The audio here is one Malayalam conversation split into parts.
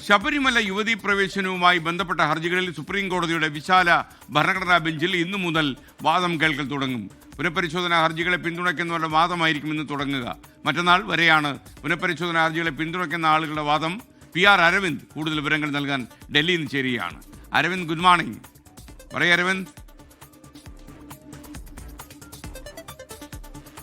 ശബരിമല യുവതീ പ്രവേശനവുമായി ബന്ധപ്പെട്ട ഹർജികളിൽ സുപ്രീം കോടതിയുടെ വിശാല ഭരണഘടനാ ബെഞ്ചിൽ ഇന്നു മുതൽ വാദം കേൾക്കൽ തുടങ്ങും. പുനഃപരിശോധനാ ഹർജികളെ പിന്തുണയ്ക്കുന്നവരുടെ വാദമായിരിക്കും ഇന്ന് തുടങ്ങുക. മറ്റന്നാൾ വരെയാണ് പുനഃപരിശോധനാ ഹർജികളെ പിന്തുണയ്ക്കുന്ന ആളുകളുടെ വാദം. PR അരവിന്ദ് കൂടുതൽ വിവരങ്ങൾ നൽകാൻ ഡൽഹിയിൽ നിന്ന് ചേരുകയാണ്. Aravind, good morning. പറയൂ Aravind.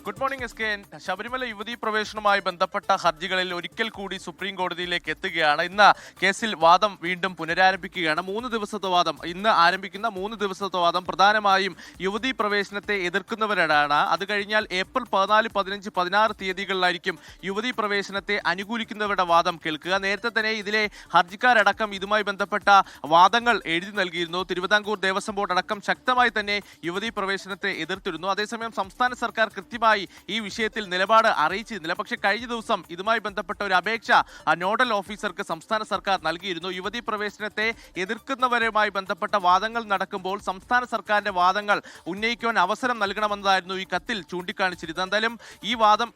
Good morning SK. Sabarimala യുവതീ പ്രവേശനവുമായി ബന്ധപ്പെട്ട ഹർജികളിൽ ഒരിക്കൽ കൂടി സുപ്രീം കോടതിയിലേക്ക് എത്തുകയാണ്. ഇന്ന് കേസിൽ വാദം വീണ്ടും പുനരാരംഭിക്കുകയാണ്. 3 ദിവസത്തെ വാദം, ഇന്ന് ആരംഭിക്കുന്ന 3 ദിവസത്തെ വാദം പ്രധാനമായും യുവതീ പ്രവേശനത്തെ എതിർക്കുന്നവരാണ്. അത് കഴിഞ്ഞാൽ ഏപ്രിൽ 14, 15, 16 തീയതികളിലായിരിക്കും യുവതീ പ്രവേശനത്തെ അനുകൂലിക്കുന്നവരുടെ വാദം കേൾക്കുക. നേരത്തെ തന്നെ ഇതിലെ ഹർജിക്കാരടക്കം ഇതുമായി ബന്ധപ്പെട്ട വാദങ്ങൾ എഴുതി നൽകിയിരുന്നു. തിരുവിതാംകൂർ ദേവസ്വം ബോർഡ് അടക്കം ശക്തമായി തന്നെ യുവതീ പ്രവേശനത്തെ എതിർത്തിരുന്നു. അതേസമയം സംസ്ഥാന സർക്കാർ കൃത്യമായി ഈ വിഷയത്തിൽ നിലപാട് അറിയിച്ചിരുന്നില്ല. പക്ഷേ കഴിഞ്ഞ ദിവസം ഇതുമായി ബന്ധപ്പെട്ട ഒരു അപേക്ഷ നോഡൽ ഓഫീസർക്ക് സംസ്ഥാന സർക്കാർ നൽകിയിരുന്നു. യുവതീ പ്രവേശനത്തെ എതിർക്കുന്നവരുമായി ബന്ധപ്പെട്ട വാദങ്ങൾ നടക്കുമ്പോൾ സംസ്ഥാന സർക്കാരിന്റെ വാദങ്ങൾ ഉന്നയിക്കുവാൻ അവസരം നൽകണമെന്നതായിരുന്നു ഈ കത്തിൽ ചൂണ്ടിക്കാണിച്ചിരുന്നത്. എന്തായാലും ഈ വാദം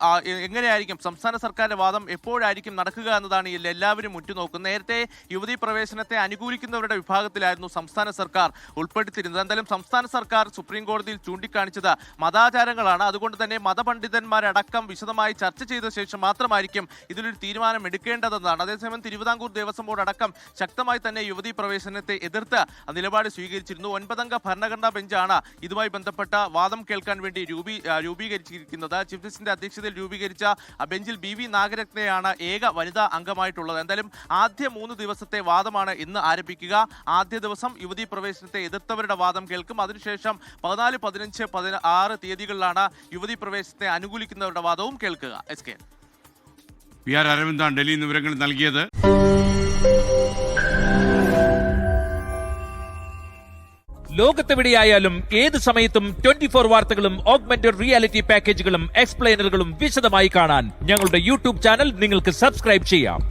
എങ്ങനെയായിരിക്കും, സംസ്ഥാന സർക്കാരിന്റെ വാദം എപ്പോഴായിരിക്കും നടക്കുക എന്നതാണ് എല്ലാവരും ഉറ്റുനോക്കുന്നത്. നേരത്തെ യുവതീ പ്രവേശനത്തെ അനുകൂലിക്കുന്നവരുടെ വിഭാഗത്തിലായിരുന്നു സംസ്ഥാന സർക്കാർ ഉൾപ്പെടുത്തിയിരുന്നത്. എന്തായാലും സംസ്ഥാന സർക്കാർ സുപ്രീം കോടതിയിൽ ചൂണ്ടിക്കാണിച്ചത് മതാചാരങ്ങളാണ്. അതുകൊണ്ട് തന്നെ മതപണ്ഡിതന്മാരടക്കം വിശദമായി ചർച്ച ചെയ്ത ശേഷം മാത്രമായിരിക്കും ഇതിലൊരു തീരുമാനം എടുക്കേണ്ടതെന്നാണ്. അതേസമയം തിരുവിതാംകൂർ ദേവസ്വം ബോർഡ് അടക്കം ശക്തമായി തന്നെ യുവതീ പ്രവേശനത്തെ എതിർത്ത് നിലപാട് സ്വീകരിച്ചിരുന്നു. 9-അംഗ ഭരണഘടനാ ബെഞ്ചാണ് ഇതുമായി ബന്ധപ്പെട്ട വാദം കേൾക്കാൻ വേണ്ടി രൂപീകരിച്ചിരിക്കുന്നത്. ചീഫ് ജസ്റ്റിസിന്റെ അധ്യക്ഷതയിൽ രൂപീകരിച്ച ബെഞ്ചിൽ BV നാഗരത്നയാണ് ഏക വനിതാ അംഗമായിട്ടുള്ളത്. എന്തായാലും ആദ്യ 3 ദിവസത്തെ വാദമാണ് ഇന്ന് ആരംഭിക്കുക. ആദ്യ ദിവസം യുവതീ പ്രവേശനത്തെ എതിർത്തവരുടെ വാദം കേൾക്കും. അതിനുശേഷം 14, 15, 16 തീയതികളിലാണ് യുവതീ പ്രവേശനത്തെ അനുകൂലിക്കുന്നവരുടെ വാദവും കേൾക്കുക. SK. PR അരവിന്ദാണ് ഡൽഹിയിൽ നിന്ന് വിവരങ്ങൾ നൽകിയത്. ലോകത്തെവിടെയായാലും ഏത് സമയത്തും 24 വാർത്തകളും ഓഗ്മെന്റഡ് റിയാലിറ്റി പാക്കേജുകളും എക്സ്പ്ലെയിനറുകളും വിശദമായി കാണാൻ ഞങ്ങളുടെ YouTube ചാനൽ നിങ്ങൾക്ക് സബ്സ്ക്രൈബ് ചെയ്യാം.